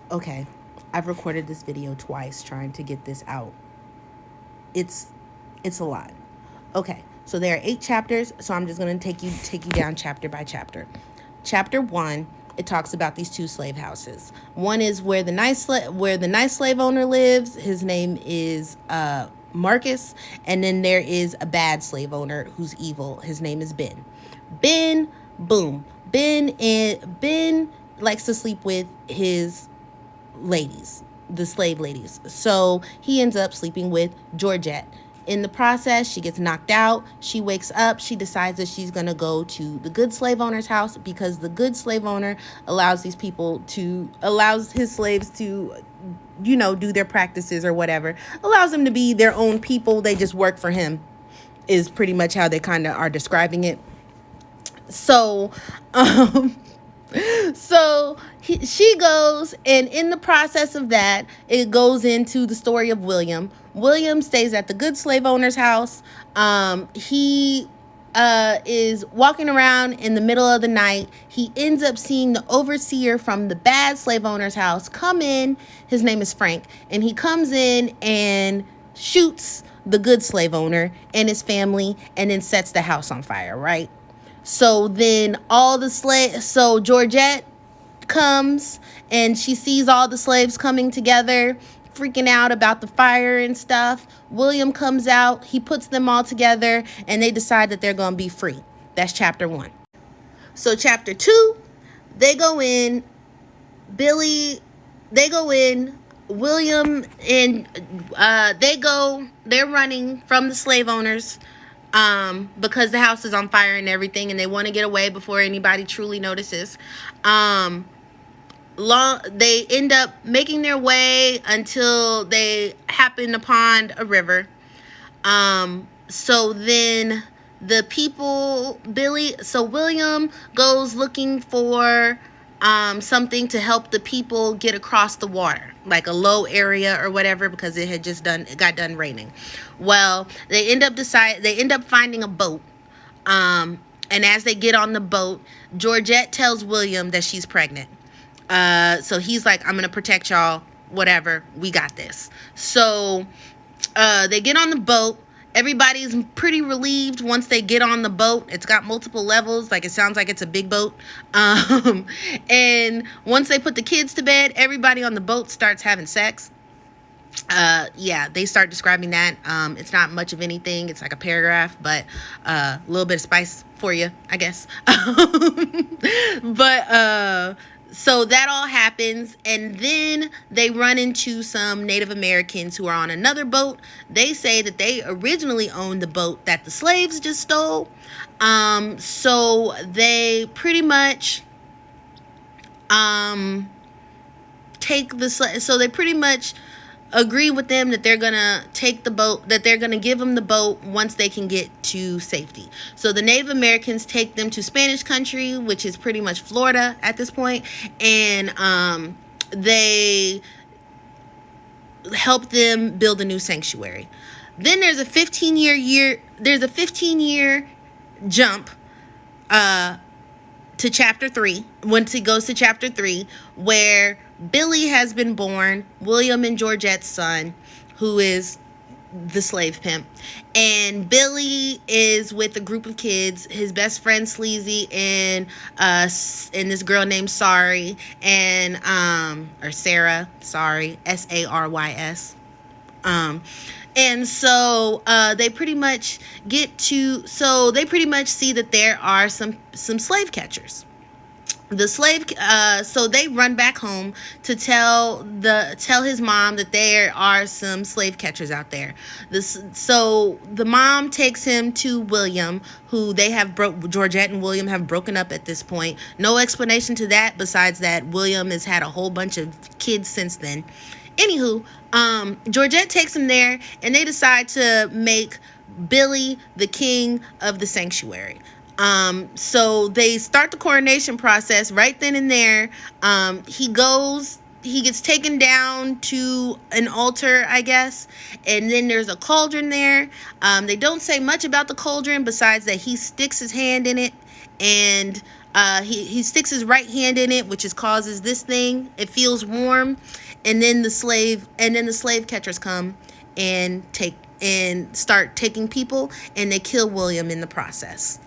Okay, I've recorded this video twice trying to get this out. It's it's a lot. Okay, so there are 8 chapters, so I'm just gonna take you down chapter by chapter. Chapter 1, it talks about these 2 slave houses. One is where the nice slave owner lives. His name is Marcus, and then there is a bad slave owner who's evil. His name is Ben. Ben, boom. Ben likes to sleep with his ladies, the slave ladies. So he ends up sleeping with Georgette. In the process, she gets knocked out. She wakes up. She decides that she's going to go to the good slave owner's house because the good slave owner allows his slaves to, do their practices or whatever, allows them to be their own people. They just work for him, is pretty much how they kind of are describing it. So, um, she goes, and in the process of that, it goes into the story of William. William stays at the good slave owner's house. He is walking around in the middle of the night. He ends up seeing the overseer from the bad slave owner's house come in. His name is Frank, and he comes in and shoots the good slave owner and his family, and then sets the house on fire, right? So then so Georgette comes and she sees all the slaves coming together, freaking out about the fire and stuff. William comes out, he puts them all together, and they decide that they're going to be free. That's chapter 1. So chapter 2, they go in, Billy, they go in, William, and they're running from the slave owners because the house is on fire and everything, and they want to get away before anybody truly notices. They end up making their way until they happen upon a river. So then William goes looking for something to help the people get across the water, like a low area or whatever, because it got done raining. Well, they end up finding a boat. And as they get on the boat, Georgette tells William that she's pregnant. So he's like, I'm going to protect y'all, whatever, we got this. So they get on the boat. Everybody's pretty relieved once they get on the boat. It's got multiple levels. Like, it sounds like it's a big boat. And once they put the kids to bed, everybody on the boat starts having sex. They start describing that. It's not much of anything. It's like a paragraph, but a little bit of spice for you, I guess. But so that all happens, and then they run into some Native Americans who are on another boat. They say that they originally owned the boat that the slaves just stole. So they pretty much agree with them that they're gonna take the boat, that they're gonna give them the boat once they can get to safety. So the Native Americans take them to Spanish country, which is pretty much Florida at this point, and they help them build a new sanctuary. Then there's a 15-year jump to chapter 3, once it goes to chapter 3, where Billy has been born, William and Georgette's son, who is the slave pimp. And Billy is with a group of kids, his best friend Sleazy, and this girl named Sari, and or Sarah, sorry, Sarys. And so they pretty much see that there are some slave catchers. So they run back home to tell his mom that there are some slave catchers out there. So the mom takes him to William, who Georgette and William have broken up at this point. No explanation to that besides that William has had a whole bunch of kids since then. Anywho, Georgette takes him there, and they decide to make Billy the king of the sanctuary. So they start the coronation process right then and there. He gets taken down to an altar, I guess, and then there's a cauldron there. They don't say much about the cauldron besides that he sticks his hand in it, and He sticks his right hand in it, which is causes this thing. It feels warm, and then the slave catchers come and start taking people, and they kill William in the process.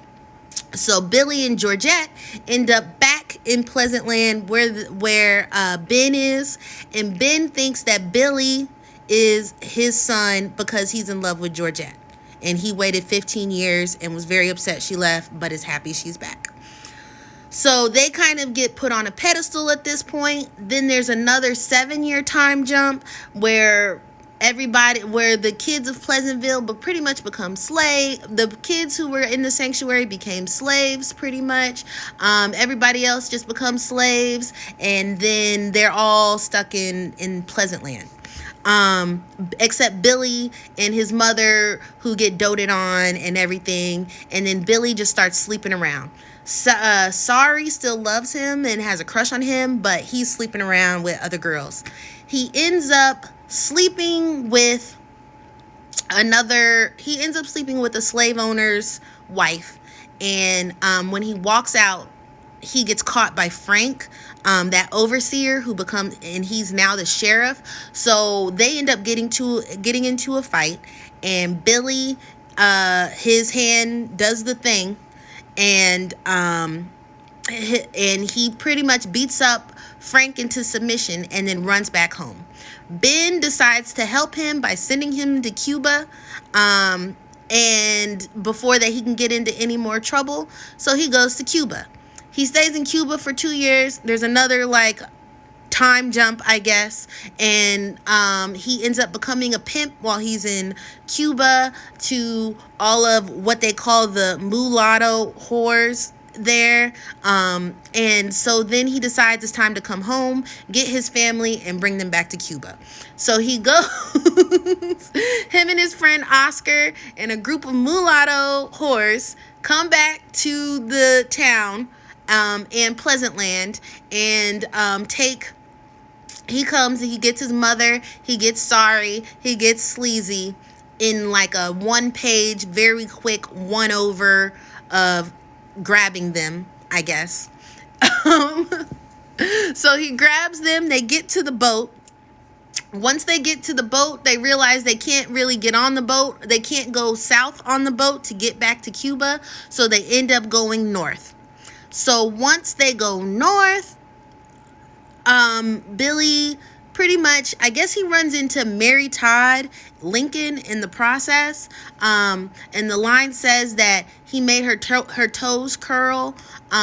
So Billy and Georgette end up back in Pleasant Land where Ben is, and Ben thinks that Billy is his son because he's in love with Georgette, and he waited 15 years and was very upset she left, but is happy she's back. So they kind of get put on a pedestal at this point. Then there's another 7-year time jump where the kids of Pleasantville but pretty much become slaves. The kids who were in the sanctuary became slaves pretty much. Everybody else just becomes slaves, and then they're all stuck in Pleasant Land. Except Billy and his mother, who get doted on and everything, and then Billy just starts sleeping around. Sorry still loves him and has a crush on him, but he's sleeping around with other girls. He ends up sleeping with a slave owner's wife, and when he walks out, he gets caught by Frank, that overseer and he's now the sheriff. So they end up getting into a fight, and Billy, his hand does the thing, and he pretty much beats up Frank into submission and then runs back home. Ben decides to help him by sending him to Cuba, and before that he can get into any more trouble, so he goes to Cuba. He stays in Cuba for 2 years. There's another time jump, I guess, and he ends up becoming a pimp while he's in Cuba to all of what they call the mulatto whores there, and so then he decides it's time to come home, get his family, and bring them back to Cuba. So he goes, him and his friend Oscar and a group of mulatto whores come back to the town in Pleasant Land, and he comes and he gets his mother, he gets Sorry, he gets Sleazy in a 1-page, very quick one-over of grabbing them, I guess. So he grabs them, they get to the boat. Once they get to the boat, they realize they can't really get on the boat. They can't go south on the boat to get back to Cuba, so they end up going north. So once they go north, Billy pretty much, I guess he runs into Mary Todd Lincoln in the process, and the line says that he made her toes curl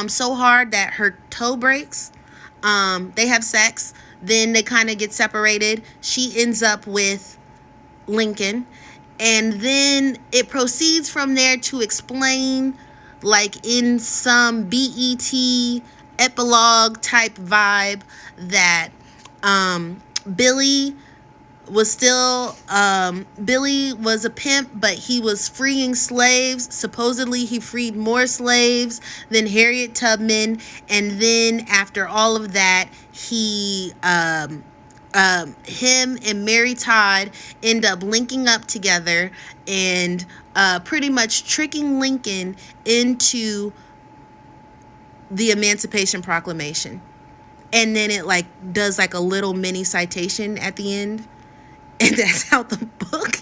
so hard that her toe breaks. They have sex, then they kind of get separated. She ends up with Lincoln, and then it proceeds from there to explain, in some BET epilogue type vibe, that Billy was a pimp, but he was freeing slaves. Supposedly he freed more slaves than Harriet Tubman, and then after all of that, him and Mary Todd end up linking up together and pretty much tricking Lincoln into the Emancipation Proclamation. And then it does a little mini citation at the end. And that's how the book